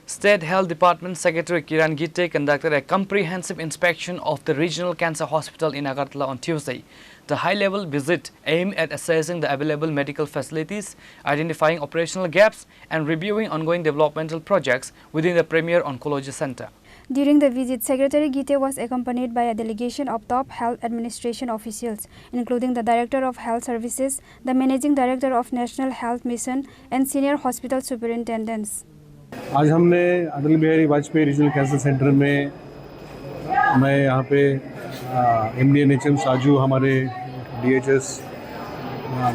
State Health Department Secretary Kiran Gite conducted a comprehensive inspection of the Regional Cancer Hospital in Agartala on Tuesday. The high-level visit aimed at assessing the available medical facilities, identifying operational gaps, and reviewing ongoing developmental projects within the Premier Oncology Center. During the visit, Secretary Gite was accompanied by a delegation of top health administration officials, including the Director of Health Services, the Managing Director of National Health Mission, and senior hospital superintendents. आज हमने Atal Bihari Vajpayee regional cancer centre में मैं यहाँ पे MD NHM साजू, हमारे DHS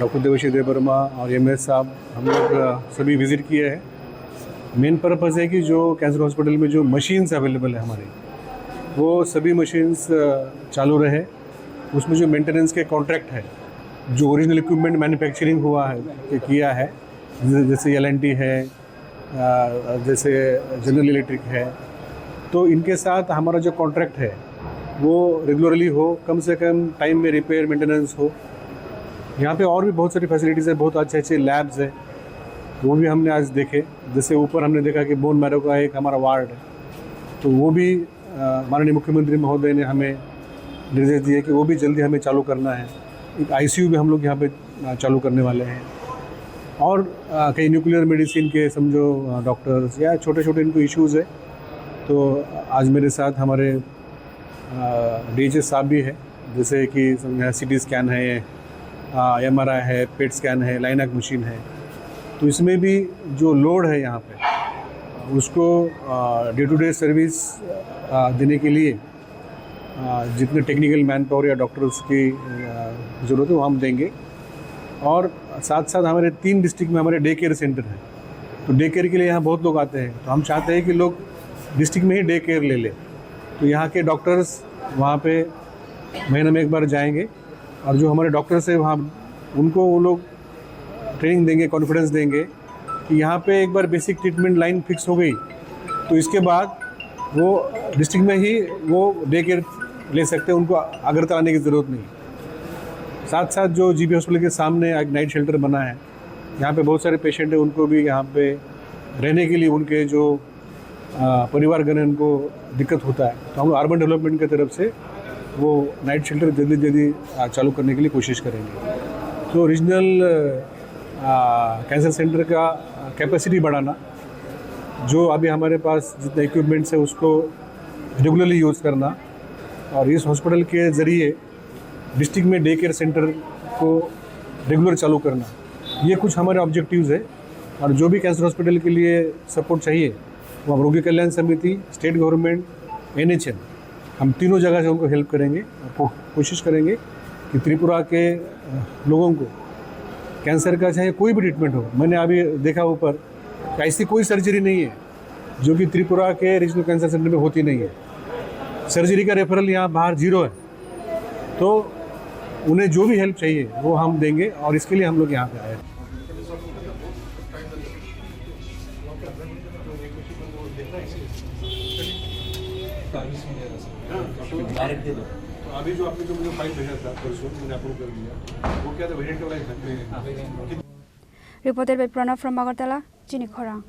doctor Devshri Debbarma और MS साहब, हम लोग सभी विज़िट किए हैं। मेन पर्पज़ है कि जो कैंसर हॉस्पिटल में जो मशीन्स अवेलेबल है हमारे, वो सभी मशीन्स चालू रहे। उसमें जो मेंटेनेंस के कॉन्ट्रैक्ट है, जो ओरिजिनल इक्विपमेंट मैन्युफैक्चरिंग हुआ है किया है, जैसे L&T है, जैसे जनरल इलेक्ट्रिक है, तो इनके साथ हमारा जो कॉन्ट्रैक्ट है वो रेगुलरली हो, कम से कम टाइम में रिपेयर मेंटेनेंस हो। यहाँ पे और भी बहुत सारी फैसिलिटीज़ है, बहुत अच्छे अच्छे लैब्स है, वो भी हमने आज देखे। जैसे ऊपर हमने देखा कि बोन मैरो का एक हमारा वार्ड है, तो वो भी माननीय मुख्यमंत्री महोदय ने हमें निर्देश दिए कि वो भी जल्दी हमें चालू करना है। एक ICU भी हम लोग यहाँ पे चालू करने वाले हैं। और कई न्यूक्लियर मेडिसिन के समझो डॉक्टर्स या छोटे छोटे इनको इश्यूज़ है, तो आज मेरे साथ हमारे DHS साहब भी है, जैसे कि CT स्कैन है, MRI है, पेट स्कैन है, लाइनैक मशीन है। तो इसमें भी जो लोड है यहाँ पे, उसको डे टू डे सर्विस देने के लिए जितने टेक्निकल मैन पावर या डॉक्टर्स की ज़रूरत है वो हम देंगे। और साथ साथ हमारे 3 डिस्ट्रिक्ट में हमारे डे केयर सेंटर है, तो डे केयर के लिए यहाँ बहुत लोग आते हैं, तो हम चाहते हैं कि लोग डिस्ट्रिक्ट में ही डे केयर ले लें। तो यहाँ के डॉक्टर्स वहाँ पे महीने में एक बार जाएंगे, और जो हमारे डॉक्टर्स हैं वहाँ उनको वो लोग ट्रेनिंग देंगे, कॉन्फिडेंस देंगे कि यहाँ पे एक बार बेसिक ट्रीटमेंट लाइन फिक्स हो गई तो इसके बाद वो डिस्ट्रिक्ट में ही वो डे केयर ले सकते हैं, उनको अगरतला आने की ज़रूरत नहीं। साथ साथ जो GP हॉस्पिटल के सामने एक नाइट शेल्टर बना है, यहाँ पे बहुत सारे पेशेंट हैं, उनको भी यहाँ पे रहने के लिए उनके जो परिवारगण हैं उनको दिक्कत होता है, तो हम लोग अर्बन डेवलपमेंट की तरफ से वो नाइट शेल्टर जल्दी चालू करने के लिए कोशिश करेंगे। तो रीजनल कैंसर सेंटर का कैपेसिटी बढ़ाना, जो अभी हमारे पास जितने इक्विपमेंट्स है उसको रेगुलरली यूज़ करना, और इस हॉस्पिटल के ज़रिए डिस्ट्रिक्ट में डे केयर सेंटर को रेगुलर चालू करना, ये कुछ हमारे ऑब्जेक्टिव्स है। और जो भी कैंसर हॉस्पिटल के लिए सपोर्ट चाहिए वो हम रोगी कल्याण समिति, स्टेट गवर्नमेंट, NHM, हम तीनों जगह से उनको हेल्प करेंगे और कोशिश करेंगे कि त्रिपुरा के लोगों को कैंसर का चाहे कोई भी ट्रीटमेंट हो। मैंने अभी देखा ऊपर कि ऐसी कोई सर्जरी नहीं है जो कि त्रिपुरा के रीजनल कैंसर सेंटर में होती नहीं है। सर्जरी का रेफरल यहाँ बाहर 0 है, तो उन्हें जो भी हेल्प चाहिए वो हम देंगे, और इसके लिए हम लोग यहाँ पे आए हैं। तो अभी जो आपने जो मुझे फाइल भेजा था परसों, मैंने अप्रूव कर दिया, वो क्या था, वेरिएंट वाला था। Reported by Pranav from Agartala, Chini Khorang.